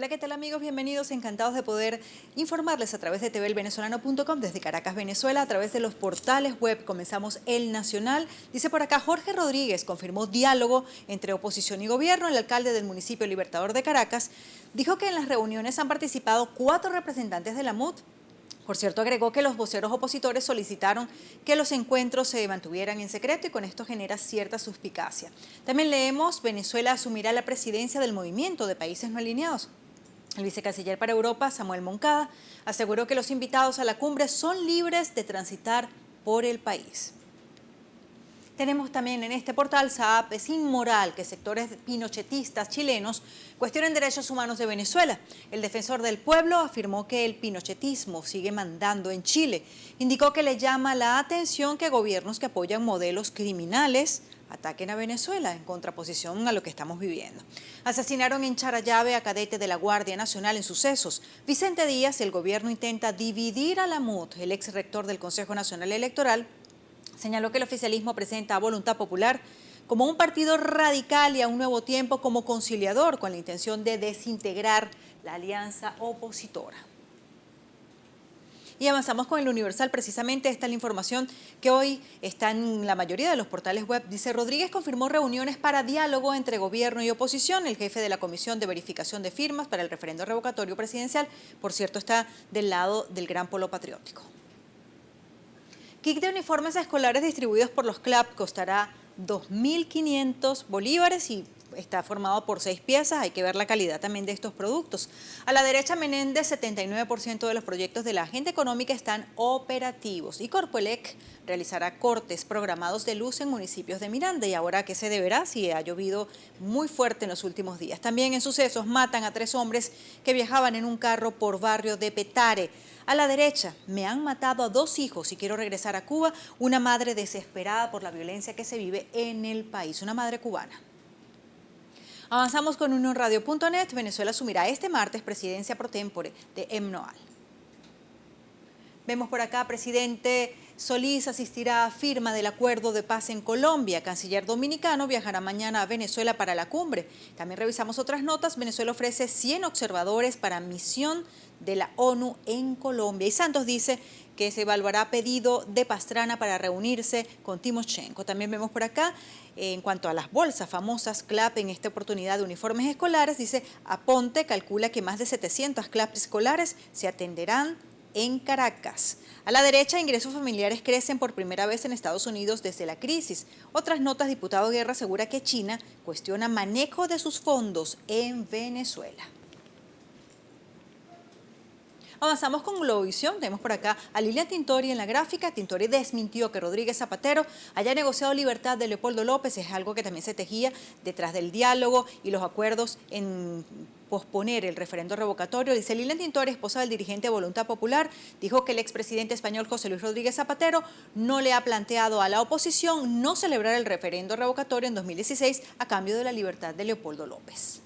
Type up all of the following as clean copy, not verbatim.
Hola, ¿qué tal amigos? Bienvenidos, encantados de poder informarles a través de tvelvenezolano.com desde Caracas, Venezuela, a través de los portales web. Comenzamos El Nacional. Dice por acá, Jorge Rodríguez confirmó diálogo entre oposición y gobierno. El alcalde del municipio Libertador de Caracas dijo que en las reuniones han participado 4 representantes de la MUD. Por cierto, agregó que los voceros opositores solicitaron que los encuentros se mantuvieran en secreto y con esto genera cierta suspicacia. También leemos, Venezuela asumirá la presidencia del movimiento de países no alineados. El vicecanciller para Europa, Samuel Moncada, aseguró que los invitados a la cumbre son libres de transitar por el país. Tenemos también en este portal, Saab es inmoral que sectores pinochetistas chilenos cuestionen derechos humanos de Venezuela. El defensor del pueblo afirmó que el pinochetismo sigue mandando en Chile. Indicó que le llama la atención que gobiernos que apoyan modelos criminales ataquen a Venezuela, en contraposición a lo que estamos viviendo. Asesinaron en Charallave a cadete de la Guardia Nacional en sucesos. Vicente Díaz, el gobierno intenta dividir a la MUD. El ex rector del Consejo Nacional Electoral señaló que el oficialismo presenta a Voluntad Popular como un partido radical y a Un Nuevo Tiempo como conciliador, con la intención de desintegrar la alianza opositora. Y avanzamos con el Universal, precisamente esta es la información que hoy está en la mayoría de los portales web. Dice, Rodríguez confirmó reuniones para diálogo entre gobierno y oposición. El jefe de la Comisión de Verificación de Firmas para el referendo revocatorio presidencial, por cierto, está del lado del Gran Polo Patriótico. Kit de uniformes escolares distribuidos por los CLAP costará 2.500 bolívares y está formado por 6 piezas. Hay que ver la calidad también de estos productos. A la derecha, Menéndez, 79% de los proyectos de la agenda económica están operativos y Corpoelec realizará cortes programados de luz en municipios de Miranda. ¿Y ahora qué se deberá? Si ha llovido muy fuerte en los últimos días. También en sucesos matan a 3 hombres que viajaban en un carro por barrio de Petare. A la derecha, me han matado a 2 hijos y quiero regresar a Cuba. Una madre desesperada por la violencia que se vive en el país, una madre cubana. Avanzamos con unionradio.net. Venezuela asumirá este martes presidencia pro tempore de MNOAL. Vemos por acá, presidente Solís asistirá a firma del acuerdo de paz en Colombia. Canciller dominicano viajará mañana a Venezuela para la cumbre. También revisamos otras notas. Venezuela ofrece 100 observadores para misión de la ONU en Colombia. Y Santos dice que se evaluará pedido de Pastrana para reunirse con Timoshenko. También vemos por acá, en cuanto a las bolsas famosas CLAP, en esta oportunidad de uniformes escolares, dice, Aponte calcula que más de 700 CLAP escolares se atenderán en Caracas. A la derecha, ingresos familiares crecen por primera vez en Estados Unidos desde la crisis. Otras notas, diputado Guerra asegura que China cuestiona manejo de sus fondos en Venezuela. Avanzamos con Globovisión. Tenemos por acá a Lilian Tintori en la gráfica. Tintori desmintió que Rodríguez Zapatero haya negociado libertad de Leopoldo López. Es algo que también se tejía detrás del diálogo y los acuerdos en posponer el referendo revocatorio. Dice Lilian Tintori, esposa del dirigente de Voluntad Popular, dijo que el expresidente español José Luis Rodríguez Zapatero no le ha planteado a la oposición no celebrar el referendo revocatorio en 2016 a cambio de la libertad de Leopoldo López.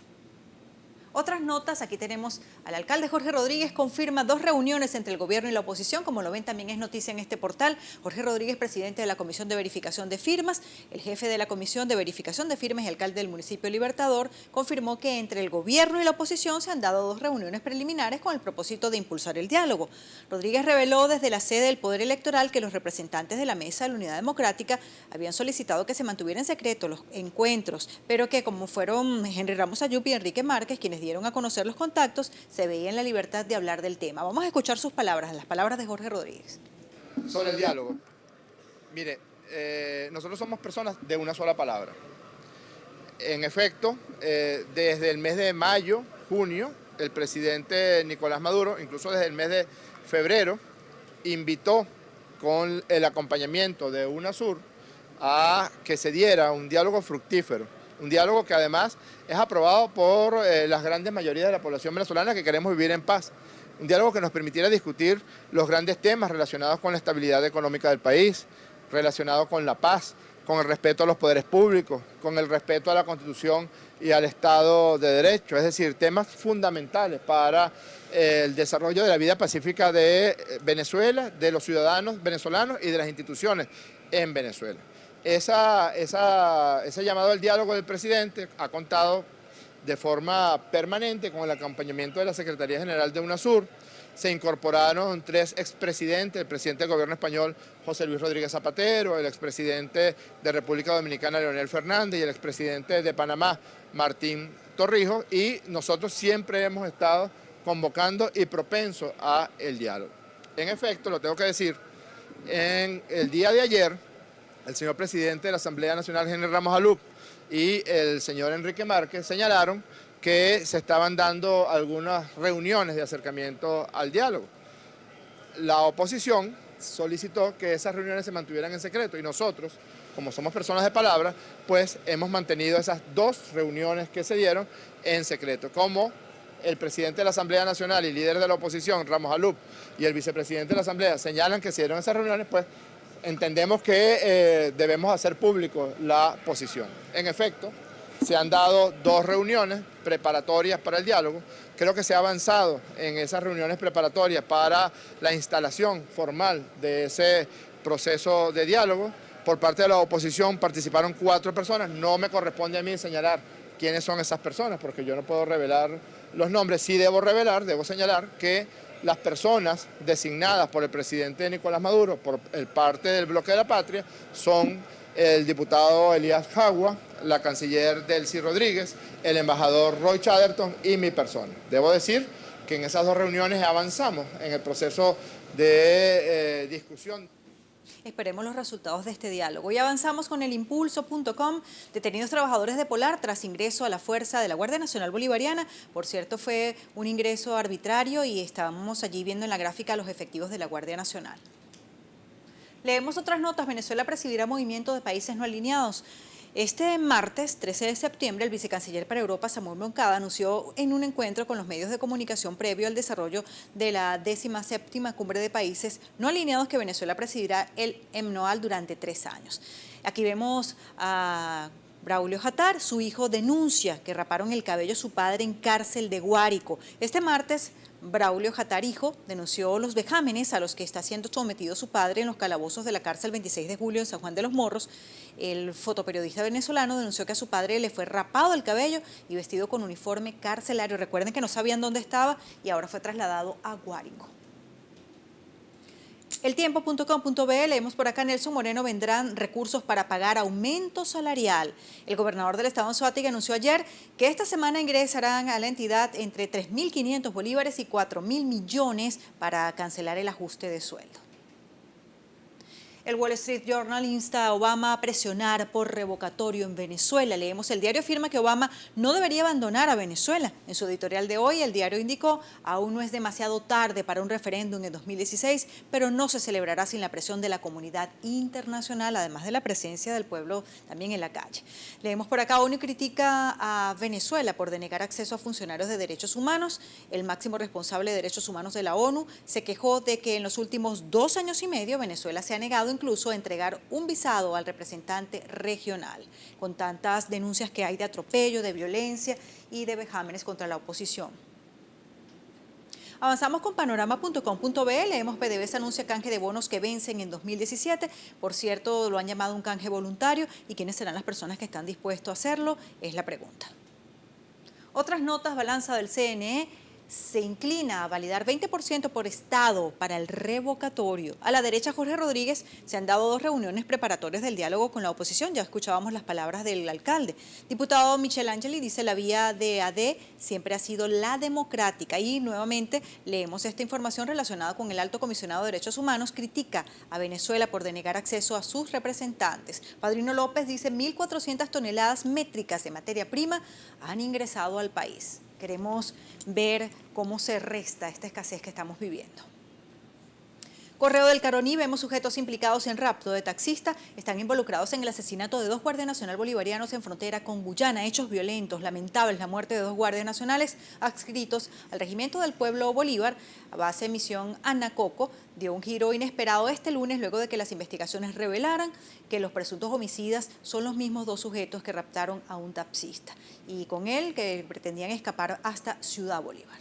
Otras notas, aquí tenemos al alcalde Jorge Rodríguez, confirma 2 reuniones entre el gobierno y la oposición, como lo ven también es noticia en este portal. Jorge Rodríguez, presidente de la Comisión de Verificación de Firmas, el jefe de la Comisión de Verificación de Firmas y alcalde del municipio Libertador, confirmó que entre el gobierno y la oposición se han dado 2 reuniones preliminares con el propósito de impulsar el diálogo. Rodríguez reveló desde la sede del Poder Electoral que los representantes de la Mesa de la Unidad Democrática habían solicitado que se mantuviera en secreto los encuentros, pero que como fueron Henry Ramos Ayup y Enrique Márquez quienes dieron a conocer los contactos, se veía en la libertad de hablar del tema. Vamos a escuchar sus palabras, las palabras de Jorge Rodríguez. Sobre el diálogo. Mire, nosotros somos personas de una sola palabra. En efecto, desde el mes de mayo, junio, el presidente Nicolás Maduro, incluso desde el mes de febrero, invitó con el acompañamiento de UNASUR a que se diera un diálogo fructífero. Un diálogo que además es aprobado por las grandes mayorías de la población venezolana que queremos vivir en paz. Un diálogo que nos permitiera discutir los grandes temas relacionados con la estabilidad económica del país, relacionados con la paz, con el respeto a los poderes públicos, con el respeto a la Constitución y al Estado de Derecho. Es decir, temas fundamentales para el desarrollo de la vida pacífica de Venezuela, de los ciudadanos venezolanos y de las instituciones en Venezuela. Ese llamado al diálogo del presidente ha contado de forma permanente con el acompañamiento de la Secretaría General de UNASUR. Se incorporaron 3 expresidentes, el presidente del gobierno español José Luis Rodríguez Zapatero, el expresidente de República Dominicana Leonel Fernández y el expresidente de Panamá Martín Torrijos, y nosotros siempre hemos estado convocando y propensos a el diálogo. En efecto, lo tengo que decir, en el día de ayer, el señor presidente de la Asamblea Nacional, Henry Ramos Alup, y el señor Enrique Márquez señalaron que se estaban dando algunas reuniones de acercamiento al diálogo. La oposición solicitó que esas reuniones se mantuvieran en secreto y nosotros, como somos personas de palabra, pues hemos mantenido esas 2 reuniones que se dieron en secreto. Como el presidente de la Asamblea Nacional y líder de la oposición, Ramos Alup, y el vicepresidente de la Asamblea señalan que se dieron esas reuniones, pues entendemos que debemos hacer público la posición. En efecto, se han dado 2 reuniones preparatorias para el diálogo. Creo que se ha avanzado en esas reuniones preparatorias para la instalación formal de ese proceso de diálogo. Por parte de la oposición participaron 4 personas. No me corresponde a mí señalar quiénes son esas personas, porque yo no puedo revelar los nombres. Sí debo señalar que las personas designadas por el presidente Nicolás Maduro por el parte del Bloque de la Patria son el diputado Elías Jagua, la canciller Delcy Rodríguez, el embajador Roy Chatterton y mi persona. Debo decir que en esas 2 reuniones avanzamos en el proceso de discusión. Esperemos los resultados de este diálogo. Y avanzamos con el impulso.com. Detenidos trabajadores de Polar tras ingreso a la fuerza de la Guardia Nacional Bolivariana. Por cierto, fue un ingreso arbitrario y estábamos allí viendo en la gráfica los efectivos de la Guardia Nacional. Leemos otras notas. Venezuela presidirá movimiento de países no alineados. Este martes, 13 de septiembre, el vicecanciller para Europa, Samuel Moncada, anunció en un encuentro con los medios de comunicación previo al desarrollo de la 17ª Cumbre de Países No Alineados que Venezuela presidirá el MNOAL durante 3 años. Aquí vemos a Braulio Jatar. Su hijo denuncia que raparon el cabello a su padre en cárcel de Guárico. Este martes, Braulio Jatar, hijo, denunció los vejámenes a los que está siendo sometido su padre en los calabozos de la cárcel 26 de julio en San Juan de los Morros. El fotoperiodista venezolano denunció que a su padre le fue rapado el cabello y vestido con uniforme carcelario. Recuerden que no sabían dónde estaba y ahora fue trasladado a Guárico. Eltiempo.com.be, leemos por acá: Nelson Moreno, vendrán recursos para pagar aumento salarial. El gobernador del estado Anzoátegui anunció ayer que esta semana ingresarán a la entidad entre 3.500 bolívares y 4.000 millones para cancelar el ajuste de sueldo. El Wall Street Journal insta a Obama a presionar por revocatorio en Venezuela. Leemos: el diario afirma que Obama no debería abandonar a Venezuela. En su editorial de hoy, el diario indicó: aún no es demasiado tarde para un referéndum en 2016, pero no se celebrará sin la presión de la comunidad internacional, además de la presencia del pueblo también en la calle. Leemos por acá: ONU critica a Venezuela por denegar acceso a funcionarios de derechos humanos. El máximo responsable de derechos humanos de la ONU se quejó de que en los últimos 2 años y medio Venezuela se ha negado incluso a entregar un visado al representante regional, con tantas denuncias que hay de atropello, de violencia y de vejámenes contra la oposición. Avanzamos con panorama.com.be, leemos: PDVSA anuncia canje de bonos que vencen en 2017. Por cierto, lo han llamado un canje voluntario, y quiénes serán las personas que están dispuestos a hacerlo es la pregunta. Otras notas: balanza del CNE se inclina a validar 20% por estado para el revocatorio. A la derecha, Jorge Rodríguez, se han dado 2 reuniones preparatorias del diálogo con la oposición. Ya escuchábamos las palabras del alcalde. Diputado Michel Angeli dice: la vía de AD siempre ha sido la democrática. Y nuevamente leemos esta información relacionada con el alto comisionado de Derechos Humanos. Critica a Venezuela por denegar acceso a sus representantes. Padrino López dice: 1.400 toneladas métricas de materia prima han ingresado al país. Queremos ver cómo se resta esta escasez que estamos viviendo. Correo del Caroní: vemos sujetos implicados en rapto de taxista. Están involucrados en el asesinato de 2 guardias nacionales bolivarianos en frontera con Guyana. Hechos violentos, lamentables, la muerte de 2 guardias nacionales adscritos al Regimiento del Pueblo Bolívar, a base de misión Anacoco, dio un giro inesperado este lunes luego de que las investigaciones revelaran que los presuntos homicidas son los mismos 2 sujetos que raptaron a un taxista y con él que pretendían escapar hasta Ciudad Bolívar.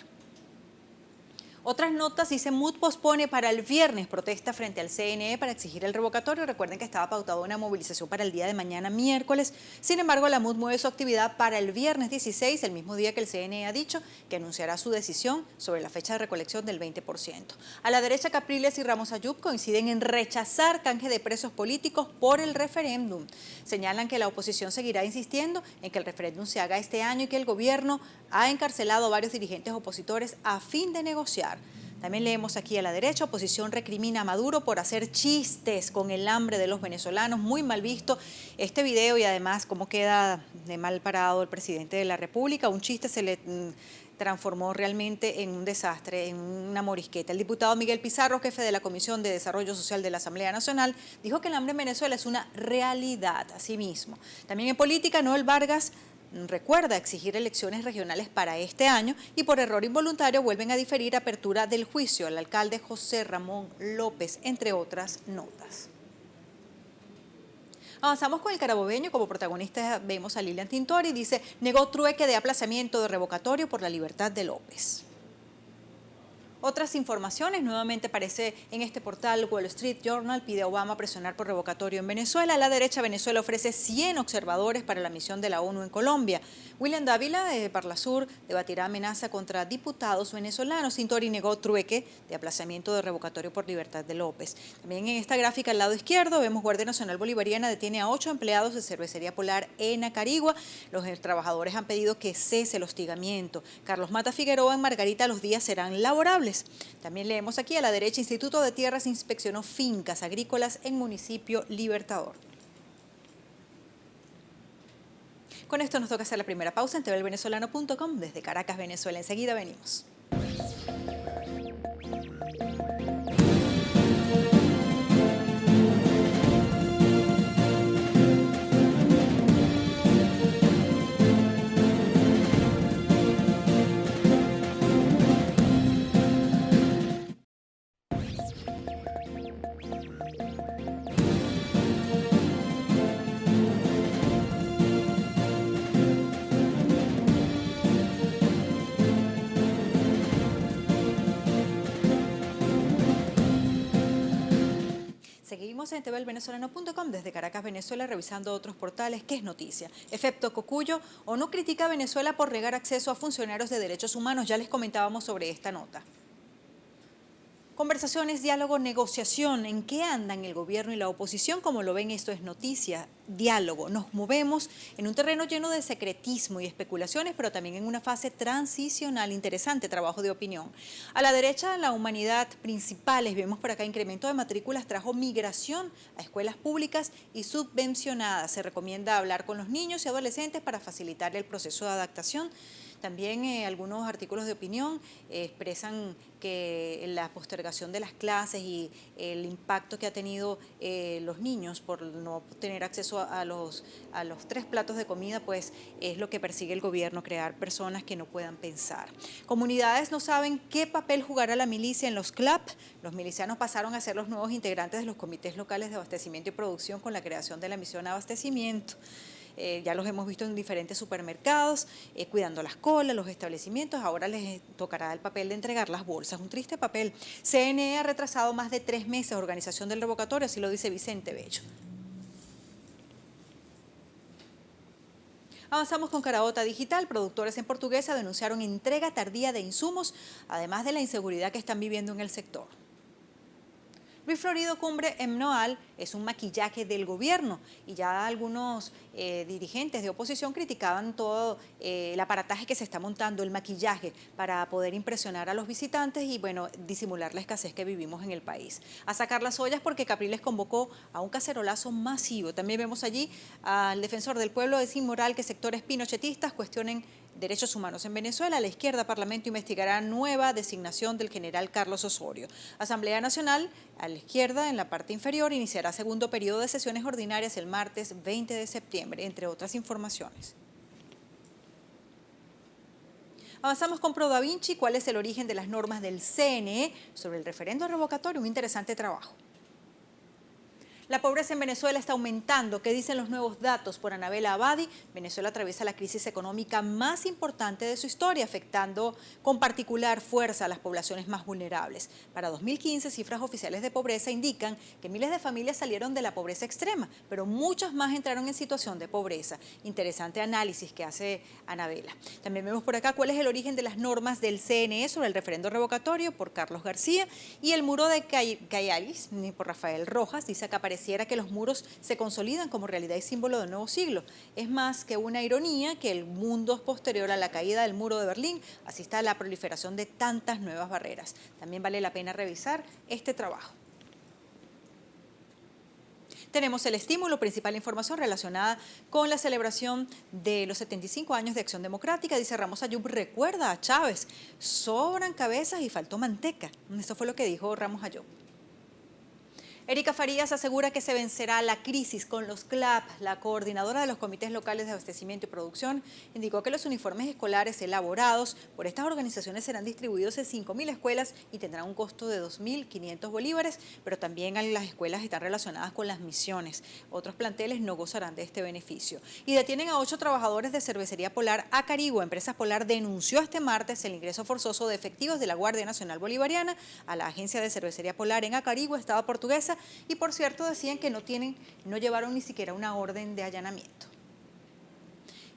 Otras notas, dice MUD pospone para el viernes protesta frente al CNE para exigir el revocatorio. Recuerden que estaba pautada una movilización para el día de mañana miércoles. Sin embargo, la MUD mueve su actividad para el viernes 16, el mismo día que el CNE ha dicho que anunciará su decisión sobre la fecha de recolección del 20%. A la derecha, Capriles y Ramos Ayub coinciden en rechazar canje de presos políticos por el referéndum. Señalan que la oposición seguirá insistiendo en que el referéndum se haga este año y que el gobierno ha encarcelado a varios dirigentes opositores a fin de negociar. También leemos aquí a la derecha, oposición recrimina a Maduro por hacer chistes con el hambre de los venezolanos, muy mal visto este video y además cómo queda de mal parado el presidente de la República. Un chiste se le transformó realmente en un desastre, en una morisqueta. El diputado Miguel Pizarro, jefe de la Comisión de Desarrollo Social de la Asamblea Nacional, dijo que el hambre en Venezuela es una realidad, asimismo. También en política, Noel Vargas recuerda exigir elecciones regionales para este año y por error involuntario vuelven a diferir apertura del juicio al alcalde José Ramón López, entre otras notas. Avanzamos con el carabobeño. Como protagonista vemos a Lilian Tintori. Dice, negó trueque de aplazamiento de revocatorio por la libertad de López. Otras informaciones, nuevamente aparece en este portal Wall Street Journal, pide a Obama presionar por revocatorio en Venezuela. La derecha, Venezuela ofrece 100 observadores para la misión de la ONU en Colombia. William Dávila, de Parlasur, debatirá amenaza contra diputados venezolanos. Tintori negó trueque de aplazamiento de revocatorio por libertad de López. También en esta gráfica al lado izquierdo vemos Guardia Nacional Bolivariana detiene a 8 empleados de Cervecería Polar en Acarigua. Los trabajadores han pedido que cese el hostigamiento. Carlos Mata Figueroa en Margarita los días serán laborables. También leemos aquí a la derecha, Instituto de Tierras inspeccionó fincas agrícolas en municipio Libertador. Con esto nos toca hacer la primera pausa en tvvenezolano.com desde Caracas, Venezuela. Enseguida venimos. Seguimos en tvvenezolano.com desde Caracas, Venezuela, revisando otros portales. ¿Qué es noticia? Efecto Cocuyo, ONU critica a Venezuela por negar acceso a funcionarios de derechos humanos. Ya les comentábamos sobre esta nota. Conversaciones, diálogo, negociación. ¿En qué andan el gobierno y la oposición? Como lo ven, esto es noticia, diálogo. Nos movemos en un terreno lleno de secretismo y especulaciones, pero también en una fase transicional. Interesante trabajo de opinión. A la derecha, la humanidad principales. Vemos por acá incremento de matrículas trajo migración a escuelas públicas y subvencionadas. Se recomienda hablar con los niños y adolescentes para facilitar el proceso de adaptación. También algunos artículos de opinión expresan que la postergación de las clases y el impacto que ha tenido los niños por no tener acceso a los 3 platos de comida, pues es lo que persigue el gobierno, crear personas que no puedan pensar. Comunidades no saben qué papel jugará la milicia en los CLAP. Los milicianos pasaron a ser los nuevos integrantes de los comités locales de abastecimiento y producción con la creación de la misión Abastecimiento. Ya los hemos visto en diferentes supermercados, cuidando las colas, los establecimientos. Ahora les tocará el papel de entregar las bolsas. Un triste papel. CNE ha retrasado más de 3 meses organización del revocatorio, así lo dice Vicente Bello. Avanzamos con Caraota Digital. Productores en Portuguesa denunciaron entrega tardía de insumos, además de la inseguridad que están viviendo en el sector. Luis Florido Cumbre Emnoal es un maquillaje del gobierno y ya algunos dirigentes de oposición criticaban todo el aparataje que se está montando, el maquillaje, para poder impresionar a los visitantes y, bueno, disimular la escasez que vivimos en el país. A sacar las ollas porque Capriles convocó a un cacerolazo masivo. También vemos allí al defensor del pueblo, es inmoral que sectores pinochetistas cuestionen derechos humanos en Venezuela. La izquierda, Parlamento investigará nueva designación del general Carlos Osorio. Asamblea Nacional, a la izquierda, en la parte inferior, iniciará segundo periodo de sesiones ordinarias el martes 20 de septiembre, entre otras informaciones. Avanzamos con Pro Da Vinci. ¿Cuál es el origen de las normas del CNE sobre el referendo revocatorio? Un interesante trabajo. La pobreza en Venezuela está aumentando. ¿Qué dicen los nuevos datos por Anabela Abadi? Venezuela atraviesa la crisis económica más importante de su historia, afectando con particular fuerza a las poblaciones más vulnerables. Para 2015, cifras oficiales de pobreza indican que miles de familias salieron de la pobreza extrema, pero muchas más entraron en situación de pobreza. Interesante análisis que hace Anabela. También vemos por acá cuál es el origen de las normas del CNE sobre el referendo revocatorio por Carlos García y el muro de Cayalis por Rafael Rojas. Dice que pareciera que los muros se consolidan como realidad y símbolo del nuevo siglo. Es más que una ironía que el mundo posterior a la caída del muro de Berlín asista a la proliferación de tantas nuevas barreras. También vale la pena revisar este trabajo. Tenemos el estímulo, principal información relacionada con la celebración de los 75 años de Acción Democrática. Dice Ramos Ayub, recuerda a Chávez, sobran cabezas y faltó manteca. Eso fue lo que dijo Ramos Ayub. Erika Farías asegura que se vencerá la crisis con los CLAP. La coordinadora de los comités locales de abastecimiento y producción indicó que los uniformes escolares elaborados por estas organizaciones serán distribuidos en 5.000 escuelas y tendrán un costo de 2.500 bolívares, pero también las escuelas están relacionadas con las misiones. Otros planteles no gozarán de este beneficio. Y detienen a 8 trabajadores de Cervecería Polar Acarigua. Empresas Polar denunció este martes el ingreso forzoso de efectivos de la Guardia Nacional Bolivariana a la agencia de Cervecería Polar en Acarigua, Estado Portuguesa. Y por cierto decían que no llevaron ni siquiera una orden de allanamiento.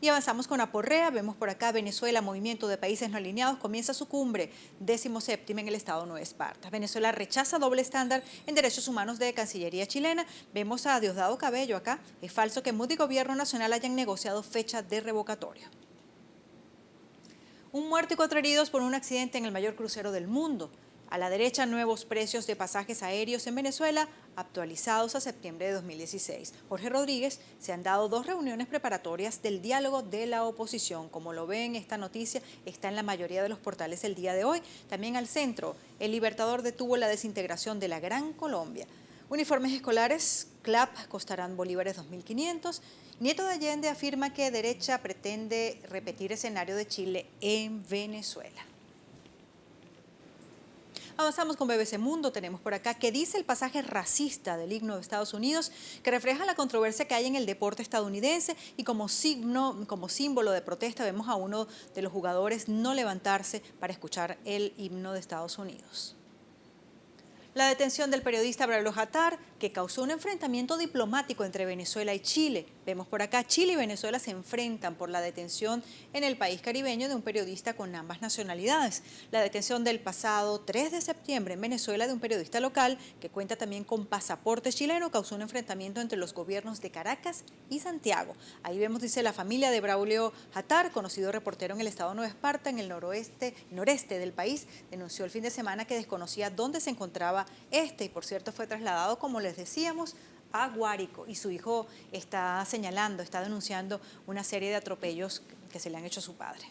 Y avanzamos con Aporrea, vemos por acá Venezuela, Movimiento de Países No Alineados, comienza su cumbre 17ª en el estado de Nueva Esparta. Venezuela rechaza doble estándar en derechos humanos de Cancillería chilena. Vemos a Diosdado Cabello acá, es falso que MUD y Gobierno Nacional hayan negociado fecha de revocatorio. Un muerto y 4 heridos por un accidente en el mayor crucero del mundo. A la derecha, nuevos precios de pasajes aéreos en Venezuela, actualizados a septiembre de 2016. Jorge Rodríguez, se han dado 2 reuniones preparatorias del diálogo de la oposición. Como lo ven, esta noticia está en la mayoría de los portales el día de hoy. También al centro, el Libertador detuvo la desintegración de la Gran Colombia. Uniformes escolares, CLAP, costarán bolívares 2.500. Nieto de Allende afirma que derecha pretende repetir escenario de Chile en Venezuela. Avanzamos con BBC Mundo, tenemos por acá que dice el pasaje racista del himno de Estados Unidos, que refleja la controversia que hay en el deporte estadounidense y como símbolo de protesta vemos a uno de los jugadores no levantarse para escuchar el himno de Estados Unidos. La detención del periodista Braulio Hattar, que causó un enfrentamiento diplomático entre Venezuela y Chile. Vemos por acá, Chile y Venezuela se enfrentan por la detención en el país caribeño de un periodista con ambas nacionalidades. La detención del pasado 3 de septiembre en Venezuela de un periodista local que cuenta también con pasaporte chileno causó un enfrentamiento entre los gobiernos de Caracas y Santiago. Ahí vemos, dice, la familia de Braulio Hattar, conocido reportero en el estado de Nueva Esparta, en el noreste del país, denunció el fin de semana que desconocía dónde se encontraba y por cierto fue trasladado, como les decíamos, a Guárico y su hijo está denunciando una serie de atropellos que se le han hecho a su padre.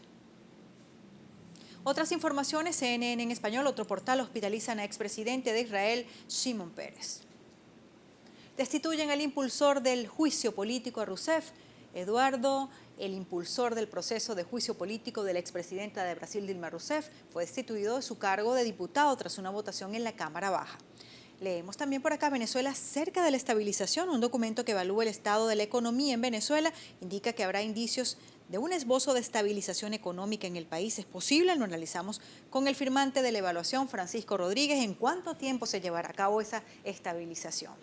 Otras informaciones, CNN en español, otro portal, hospitalizan a expresidente de Israel, Shimon Peres. Destituyen al impulsor del juicio político a Rousseff, Eduardo, el impulsor del proceso de juicio político de la expresidenta de Brasil, Dilma Rousseff, fue destituido de su cargo de diputado tras una votación en la Cámara Baja. Leemos también por acá, Venezuela cerca de la estabilización. Un documento que evalúa el estado de la economía en Venezuela indica que habrá indicios de un esbozo de estabilización económica en el país. ¿Es posible? Lo analizamos con el firmante de la evaluación, Francisco Rodríguez. ¿En cuánto tiempo se llevará a cabo esa estabilización?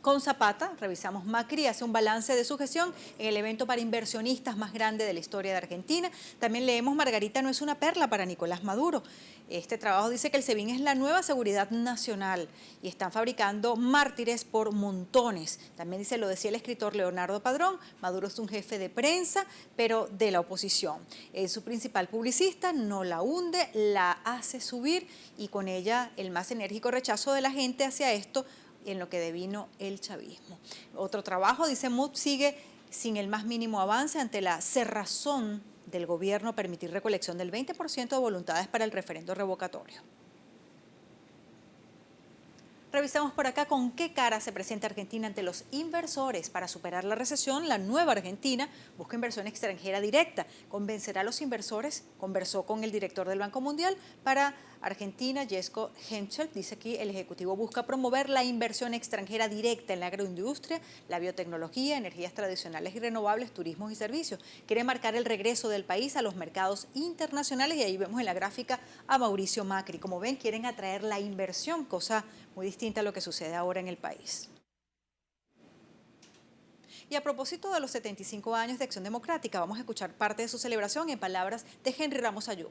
Con Zapata, revisamos Macri, hace un balance de su gestión en el evento para inversionistas más grande de la historia de Argentina. También leemos Margarita no es una perla para Nicolás Maduro. Este trabajo dice que el SEBIN es la nueva seguridad nacional y están fabricando mártires por montones. También dice, lo decía el escritor Leonardo Padrón, Maduro es un jefe de prensa, pero de la oposición. Es su principal publicista, no la hunde, la hace subir y con ella el más enérgico rechazo de la gente hacia esto, en lo que devino el chavismo. Otro trabajo, dice MUD, sigue sin el más mínimo avance ante la cerrazón del gobierno a permitir recolección del 20% de voluntades para el referendo revocatorio. Revisamos por acá con qué cara se presenta Argentina ante los inversores. Para superar la recesión, la nueva Argentina busca inversión extranjera directa. ¿Convencerá a los inversores? Conversó con el director del Banco Mundial para Argentina, Jesko Henschel. Dice aquí el Ejecutivo busca promover la inversión extranjera directa en la agroindustria, la biotecnología, energías tradicionales y renovables, turismo y servicios. Quiere marcar el regreso del país a los mercados internacionales y ahí vemos en la gráfica a Mauricio Macri. Como ven, quieren atraer la inversión, cosa muy distinta a lo que sucede ahora en el país. Y a propósito de los 75 años de Acción Democrática, vamos a escuchar parte de su celebración en palabras de Henry Ramos Ayub.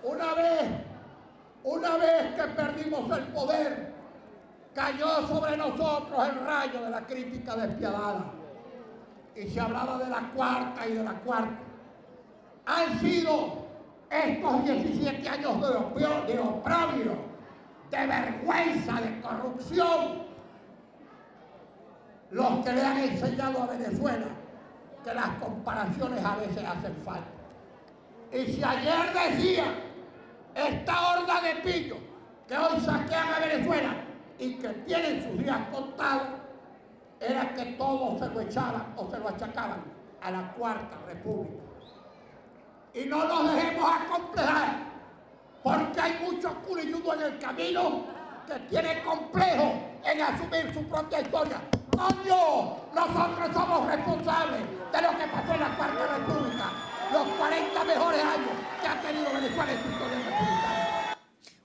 Una vez que perdimos el poder, cayó sobre nosotros el rayo de la crítica despiadada. Y se hablaba de la cuarta y de la cuarta. Han sido estos 17 años de oprobio, de vergüenza, de corrupción, los que le han enseñado a Venezuela que las comparaciones a veces hacen falta. Y si ayer decía esta horda de pillos que hoy saquean a Venezuela y que tienen sus días contados, era que todos se lo echaban o se lo achacaban a la Cuarta República. Y no nos dejemos acomplejar, porque hay muchos culilludos en el camino que tienen complejo en asumir su propia historia. ¡Coño! Nosotros somos responsables de lo que pasó en la Cuarta República, los 40 mejores años que ha tenido Venezuela en su historia republicana.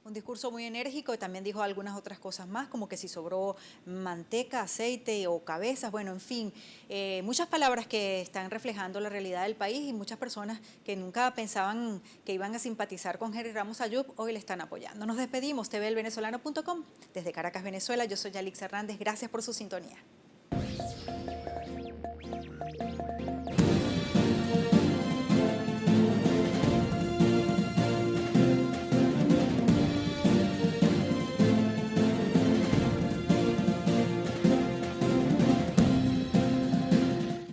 Un discurso muy enérgico y también dijo algunas otras cosas más, como que si sobró manteca, aceite o cabezas, bueno, en fin, muchas palabras que están reflejando la realidad del país y muchas personas que nunca pensaban que iban a simpatizar con Henry Ramos Ayub, hoy le están apoyando. Nos despedimos, tvelvenezolano.com, desde Caracas, Venezuela, yo soy Yalix Hernández, gracias por su sintonía.